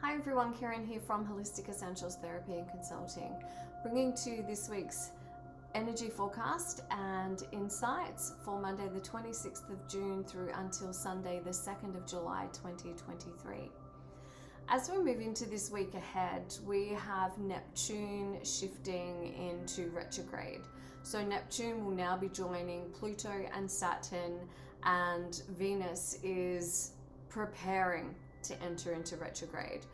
Hi everyone, Kerryn here from Holistic Essentials Therapy and Consulting, bringing to you this week's energy forecast and insights for Monday the 26th of June through until Sunday the 2nd of July 2023. As we move into this week ahead, we have Neptune shifting into retrograde. So Neptune will now be joining Pluto and Saturn, and Venus is preparing to enter into retrograde.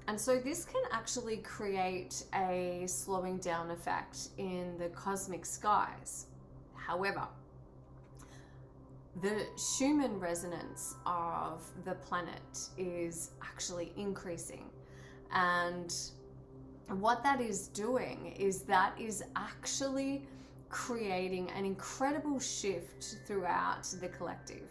And so this can actually create a slowing down effect in the cosmic skies. However, the Schumann resonance of the planet is actually increasing. And what that is doing is that is actually creating an incredible shift throughout the collective.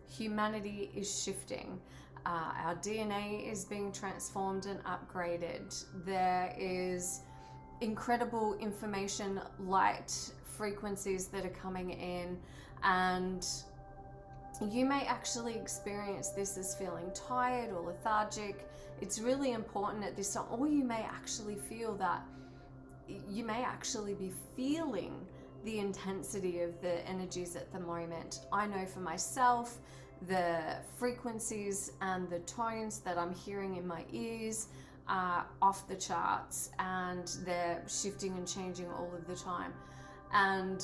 Humanity is shifting. Our DNA is being transformed and upgraded. There is incredible information, light frequencies that are coming in, and you may actually experience this as feeling tired or lethargic. It's really important at this time, or you may actually feel that you may actually be feeling the intensity of the energies at the moment. I know for myself, the frequencies and the tones that I'm hearing in my ears are off the charts, and they're shifting and changing all of the time. And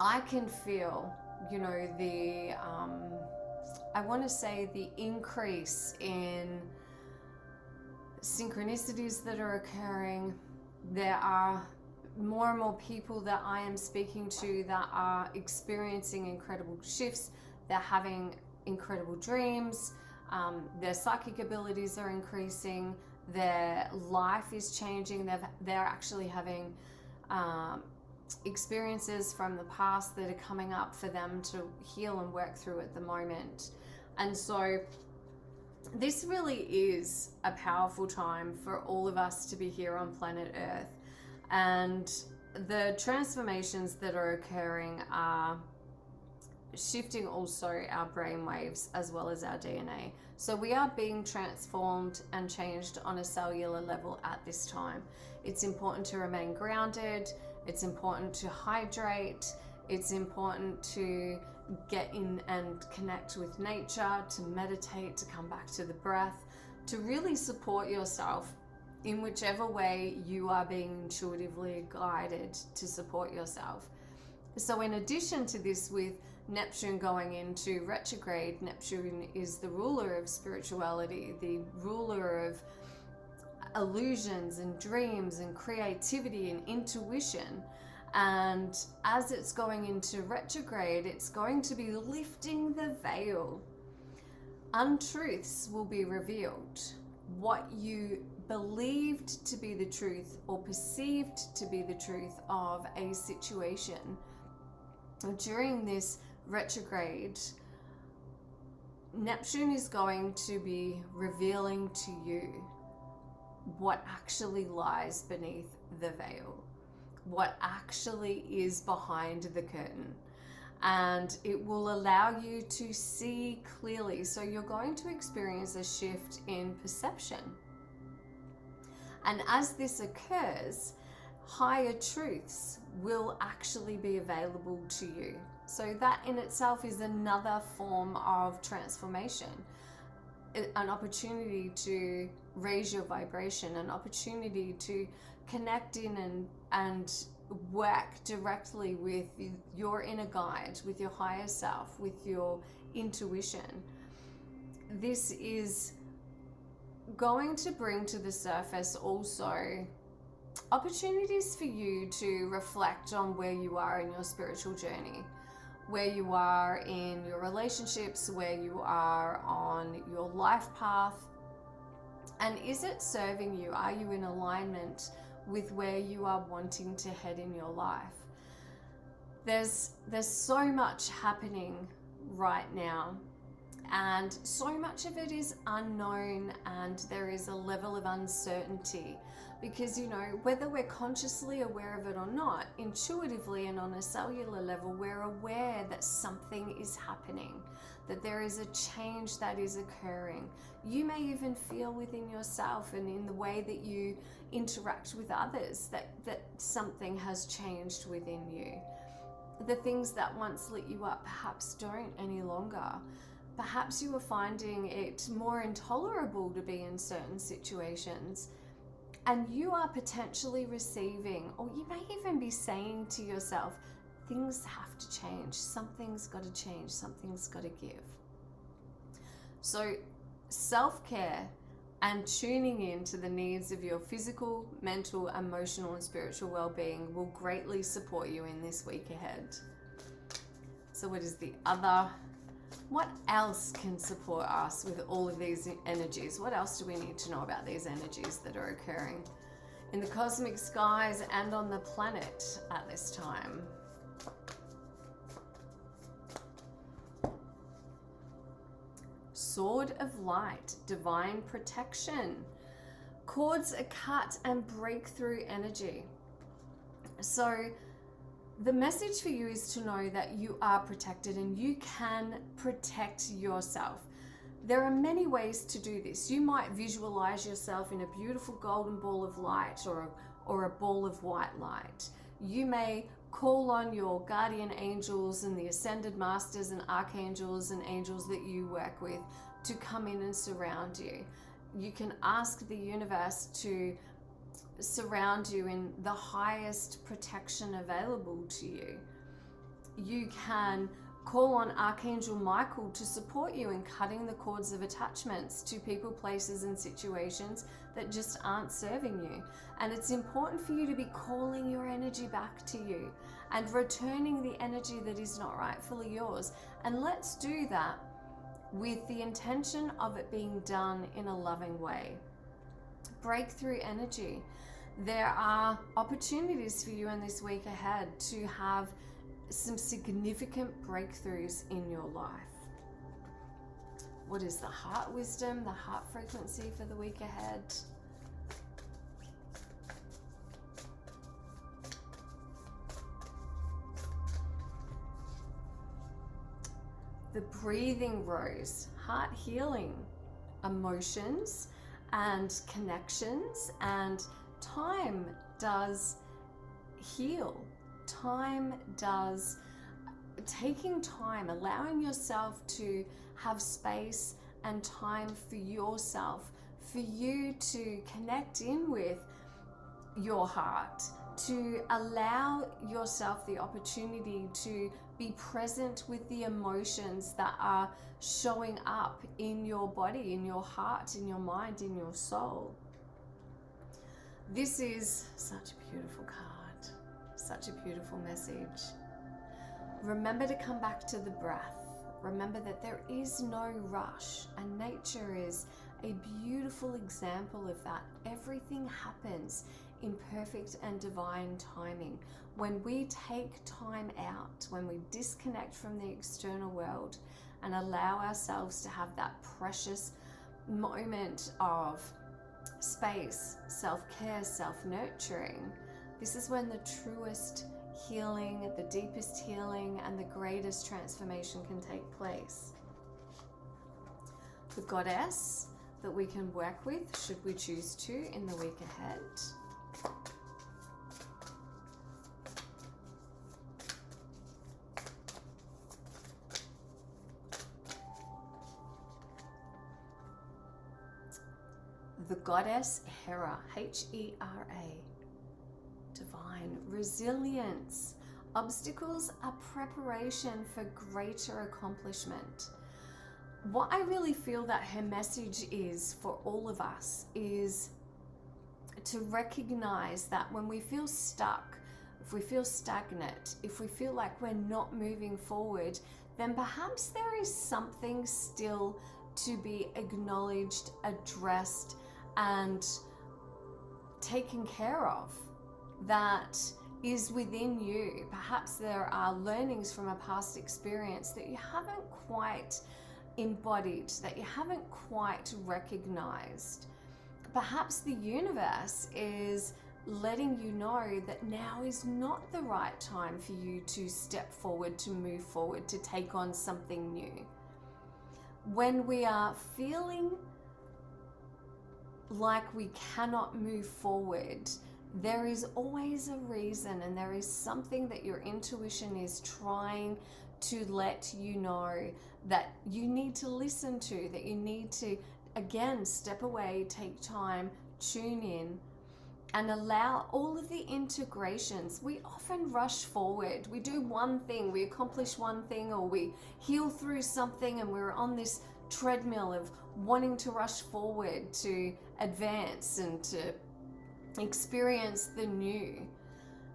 I can feel, I want to say the increase in synchronicities that are occurring. There are more and more people that I am speaking to that are experiencing incredible shifts. They're having incredible dreams. Their psychic abilities are increasing. Their life is changing. They're actually having experiences from the past that are coming up for them to heal and work through at the moment. And so this really is a powerful time for all of us to be here on planet Earth. And the transformations that are occurring are shifting also our brain waves as well as our DNA. So we are being transformed and changed on a cellular level at this time. It's important to remain grounded. It's important to hydrate. It's important to get in and connect with nature, to meditate, to come back to the breath, to really support yourself in whichever way you are being intuitively guided to support yourself. So in addition to this, with Neptune going into retrograde, Neptune is the ruler of spirituality, the ruler of illusions and dreams and creativity and intuition. And as it's going into retrograde, it's going to be lifting the veil. Untruths will be revealed. What you believed to be the truth or perceived to be the truth of a situation during this retrograde, Neptune is going to be revealing to you what actually lies beneath the veil, what actually is behind the curtain, and it will allow you to see clearly. So you're going to experience a shift in perception. And as this occurs, higher truths will actually be available to you. So that in itself is another form of transformation, an opportunity to raise your vibration, an opportunity to connect in and work directly with your inner guide, with your higher self, with your intuition. This is going to bring to the surface also opportunities for you to reflect on where you are in your spiritual journey, where you are in your relationships, where you are on your life path, and is it serving you? Are you in alignment with where you are wanting to head in your life? There's so much happening right now, and so much of it is unknown, and there is a level of uncertainty because, whether we're consciously aware of it or not, intuitively and on a cellular level, we're aware that something is happening, that there is a change that is occurring. You may even feel within yourself and in the way that you interact with others that something has changed within you. The things that once lit you up perhaps don't any longer. Perhaps you are finding it more intolerable to be in certain situations, and you are potentially receiving, or you may even be saying to yourself, things have to change, something's got to change, something's got to give. So self-care and tuning in to the needs of your physical, mental, emotional, and spiritual well-being will greatly support you in this week ahead. So what else can support us with all of these energies? What else do we need to know about these energies that are occurring in the cosmic skies and on the planet at this time? Sword of Light, divine protection. Cords are cut and breakthrough energy. So the message for you is to know that you are protected and you can protect yourself. There are many ways to do this. You might visualize yourself in a beautiful golden ball of light or a ball of white light. You may call on your guardian angels and the ascended masters and archangels and angels that you work with to come in and surround you. You can ask the universe to surround you in the highest protection available to you. You can call on Archangel Michael to support you in cutting the cords of attachments to people, places, and situations that just aren't serving you. And it's important for you to be calling your energy back to you and returning the energy that is not rightfully yours. And let's do that with the intention of it being done in a loving way. Breakthrough energy. There are opportunities for you in this week ahead to have some significant breakthroughs in your life. What is the heart wisdom, the heart frequency for the week ahead? The breathing rose, heart healing, emotions and connections, and time does heal. Time does, taking time, allowing yourself to have space and time for yourself, for you to connect in with your heart, to allow yourself the opportunity to be present with the emotions that are showing up in your body, in your heart, in your mind, in your soul. This is such a beautiful card, such a beautiful message. Remember to come back to the breath. Remember that there is no rush, and nature is a beautiful example of that. Everything happens in perfect and divine timing. When we take time out, when we disconnect from the external world and allow ourselves to have that precious moment of space, self-care, self-nurturing, this is when the truest healing, the deepest healing, and the greatest transformation can take place. The goddess that we can work with, should we choose to, in the week ahead. The goddess Hera, H-E-R-A. Divine resilience. Obstacles are preparation for greater accomplishment. What I really feel that her message is for all of us is to recognize that when we feel stuck, if we feel stagnant, if we feel like we're not moving forward, then perhaps there is something still to be acknowledged, addressed, and taken care of that is within you. Perhaps there are learnings from a past experience that you haven't quite embodied, that you haven't quite recognized. Perhaps the universe is letting you know that now is not the right time for you to step forward, to move forward, to take on something new. when we are feeling like we cannot move forward, there is always a reason, and there is something that your intuition is trying to let you know that you need to listen to, that you need to, again, step away, take time, tune in, and allow all of the integrations. We often rush forward. We do one thing, we accomplish one thing, or we heal through something, and we're on this treadmill of wanting to rush forward to advance and to experience the new,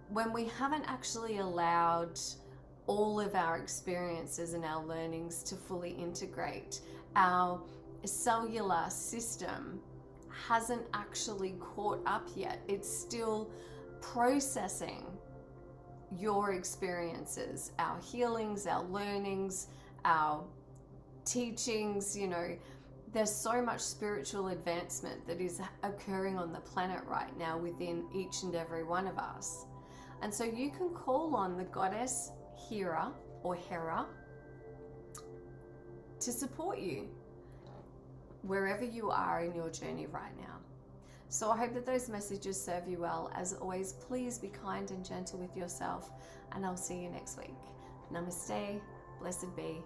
when we haven't actually allowed all of our experiences and our learnings to fully integrate. Our cellular system hasn't actually caught up yet. It's still processing your experiences, our healings, our learnings, our teachings. You know, there's so much spiritual advancement that is occurring on the planet right now within each and every one of us. And so you can call on the goddess Hera or Hera to support you wherever you are in your journey right now. So I hope that those messages serve you well. As always, please be kind and gentle with yourself, and I'll see you next week. Namaste, blessed be.